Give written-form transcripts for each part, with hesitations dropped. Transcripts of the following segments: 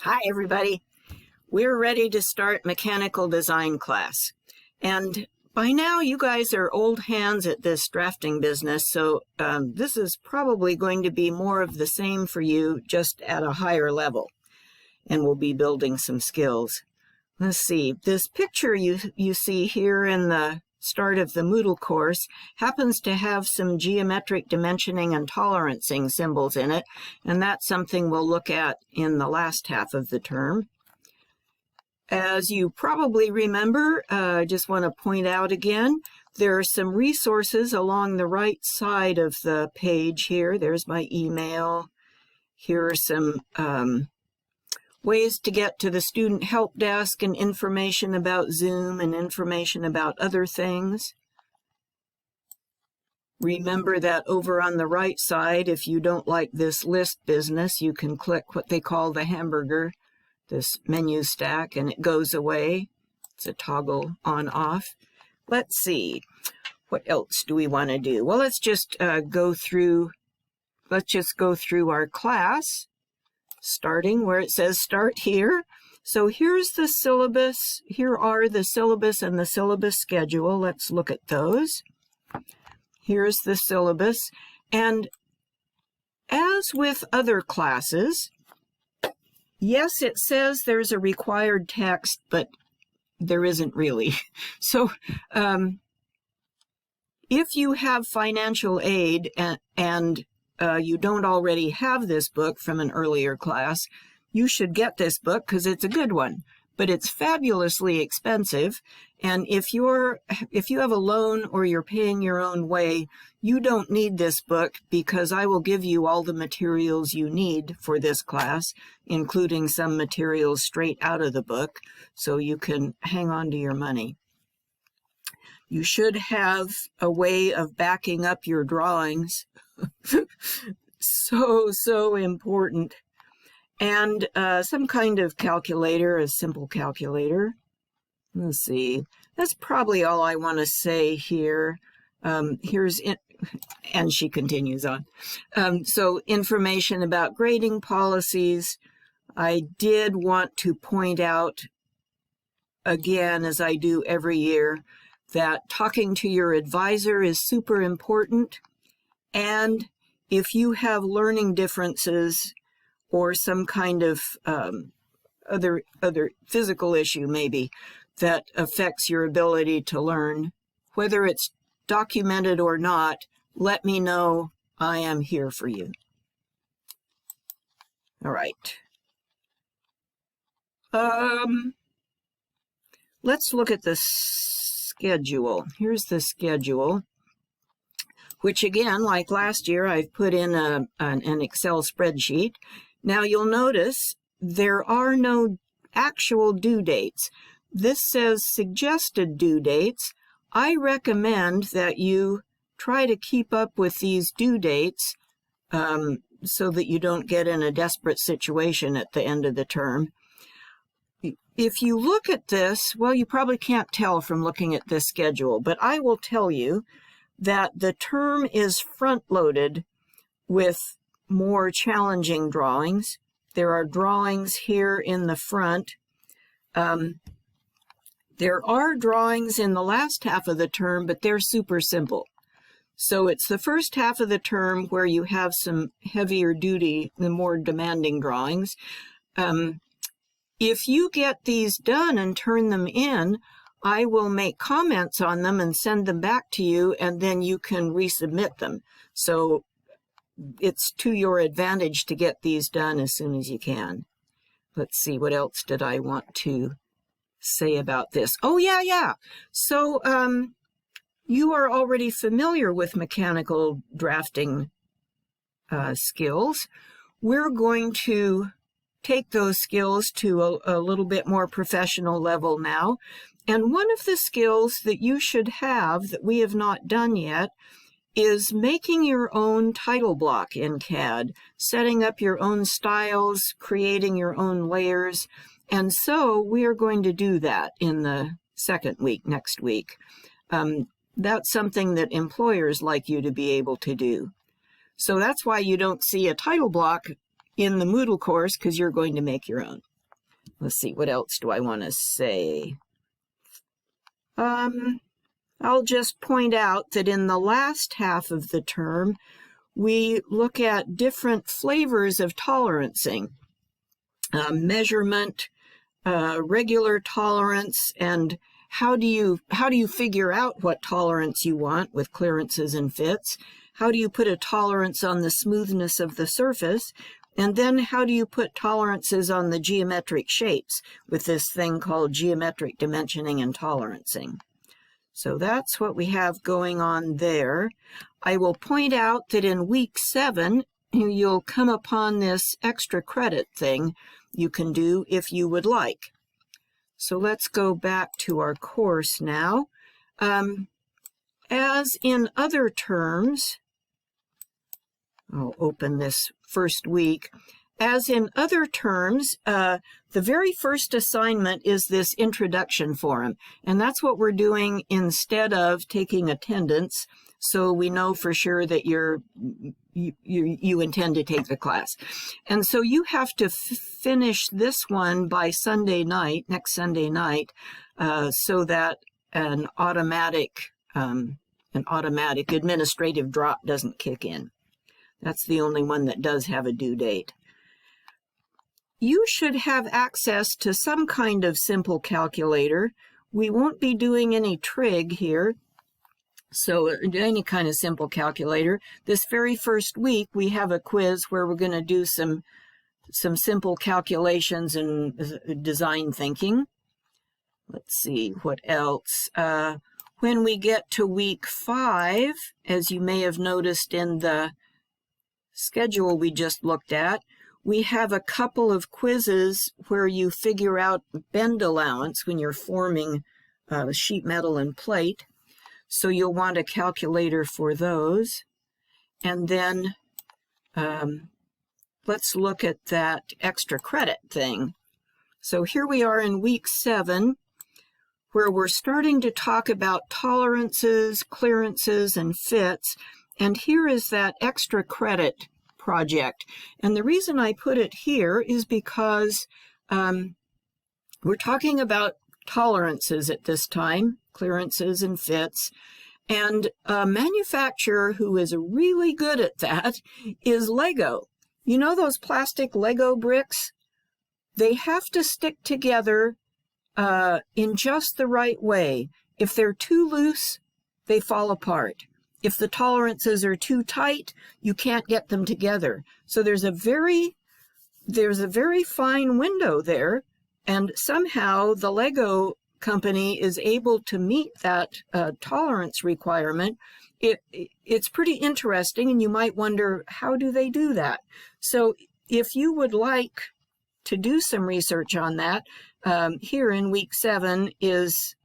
Hi everybody. We're ready to start mechanical design class. And by now you guys are old hands at this drafting business, so this is probably going to be more of the same for you, just at a higher level. And we'll be building some skills. Let's see, this picture you see here in the start of the Moodle course happens to have some geometric dimensioning and tolerancing symbols in it, and that's something we'll look at in the last half of the term. As you probably remember, I just want to point out again, there are some resources along the right side of the page here. There's my email. Here are some ways to get to the student help desk and information about Zoom and information about other things. Remember that over on the right side, if you don't like this list business, you can click what they call the hamburger, this menu stack, and it goes away. It's a toggle on off. Let's see, what else do we want to do? Well, let's just go through our class. Starting where it says start here. So here's the syllabus. Here are the syllabus and the syllabus schedule. Let's look at those. Here's the syllabus. And as with other classes, yes, it says there's a required text, but there isn't really. So if you have financial aid and you don't already have this book from an earlier class, you should get this book because it's a good one, but it's fabulously expensive. And if you have a loan or you're paying your own way, you don't need this book because I will give you all the materials you need for this class, including some materials straight out of the book, so you can hang on to your money. You should have a way of backing up your drawings. So important. And some kind of calculator, a simple calculator. Let's see, that's probably all I want to say here. And she continues on. So information about grading policies. I did want to point out again, as I do every year, that talking to your advisor is super important. And if you have learning differences or some kind of other physical issue maybe that affects your ability to learn, whether it's documented or not, let me know. I am here for you. All right. Let's look at the schedule. Here's the schedule, which again, like last year, I've put in an Excel spreadsheet. Now you'll notice there are no actual due dates. This says suggested due dates. I recommend that you try to keep up with these due dates so that you don't get in a desperate situation at the end of the term. If you look at this, well, you probably can't tell from looking at this schedule, but I will tell you that the term is front-loaded with more challenging drawings. There are drawings here in the front. There are drawings in the last half of the term, but they're super simple. So it's the first half of the term where you have some heavier duty, the more demanding drawings. If you get these done and turn them in, I will make comments on them and send them back to you, and then you can resubmit them. So it's to your advantage to get these done as soon as you can. Let's see, what else did I want to say about this? Oh, yeah. So you are already familiar with mechanical drafting skills. We're going to take those skills to a little bit more professional level now. And one of the skills that you should have that we have not done yet is making your own title block in CAD, setting up your own styles, creating your own layers. And so we are going to do that in the second week, next week. That's something that employers like you to be able to do. So that's why you don't see a title block in the Moodle course, because you're going to make your own. let's see, what else do I want to say? I'll just point out that in the last half of the term, we look at different flavors of tolerancing, measurement, regular tolerance, and how do you figure out what tolerance you want with clearances and fits? How do you put a tolerance on the smoothness of the surface? And then how do you put tolerances on the geometric shapes with this thing called geometric dimensioning and tolerancing? So that's what we have going on there. I will point out that in week 7, you'll come upon this extra credit thing you can do if you would like. So let's go back to our course now. As in other terms, I'll open this first week. As in other terms, the very first assignment is this introduction forum, and that's what we're doing instead of taking attendance, so we know for sure that you intend to take the class. And so you have to finish this one by Sunday night, next Sunday night, so that an automatic administrative drop doesn't kick in. That's the only one that does have a due date. You should have access to some kind of simple calculator. We won't be doing any trig here, so any kind of simple calculator. This very first week, we have a quiz where we're going to do some simple calculations and design thinking. Let's see, what else? When we get to week 5, as you may have noticed in the schedule we just looked at, we have a couple of quizzes where you figure out bend allowance when you're forming sheet metal and plate. So you'll want a calculator for those. And then let's look at that extra credit thing. So here we are in week 7, where we're starting to talk about tolerances, clearances, and fits. And here is that extra credit project. And the reason I put it here is because we're talking about tolerances at this time, clearances and fits. And a manufacturer who is really good at that is Lego. You know those plastic Lego bricks? They have to stick together in just the right way. If they're too loose, they fall apart. If the tolerances are too tight, you can't get them together. So there's a very fine window there, and somehow the Lego company is able to meet that tolerance requirement. It's pretty interesting, and you might wonder, how do they do that? So if you would like to do some research on that, here in week 7 is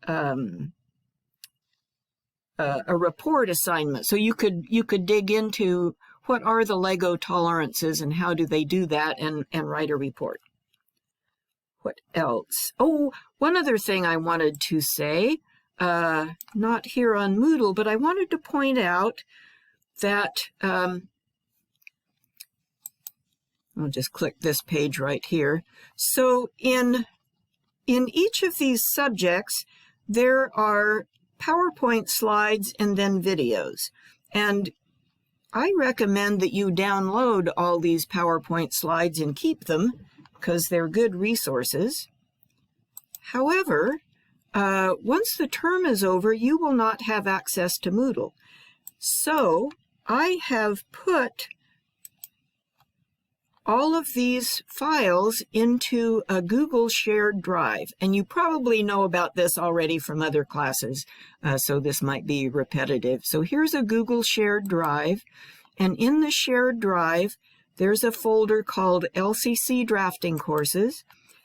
a report assignment. So you could dig into what are the Lego tolerances and how do they do that, and write a report. What else? Oh, one other thing I wanted to say, not here on Moodle, but I wanted to point out that, I'll just click this page right here. So in each of these subjects, there are PowerPoint slides and then videos. And I recommend that you download all these PowerPoint slides and keep them, because they're good resources. However, once the term is over, you will not have access to Moodle. So I have put all of these files into a Google shared drive. And you probably know about this already from other classes, so this might be repetitive. So here's a Google shared drive. And in the shared drive, there's a folder called LCC Drafting Courses,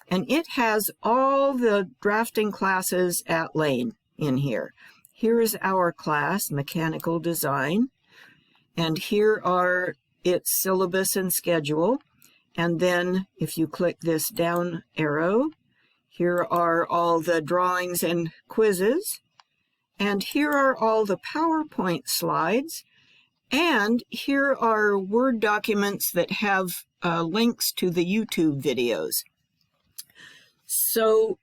and it has all the drafting classes at Lane in here. Here is our class, Mechanical Design, and here are its syllabus and schedule. And then if you click this down arrow, here are all the drawings and quizzes, and here are all the PowerPoint slides. And here are Word documents that have links to the YouTube videos. So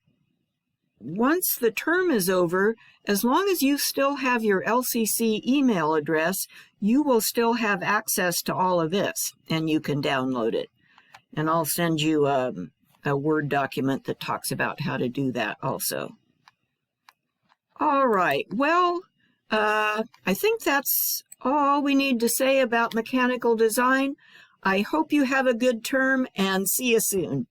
once the term is over, as long as you still have your LCC email address, you will still have access to all of this, and you can download it. And I'll send you a Word document that talks about how to do that also. All right, well, I think that's all we need to say about mechanical design. I hope you have a good term, and see you soon.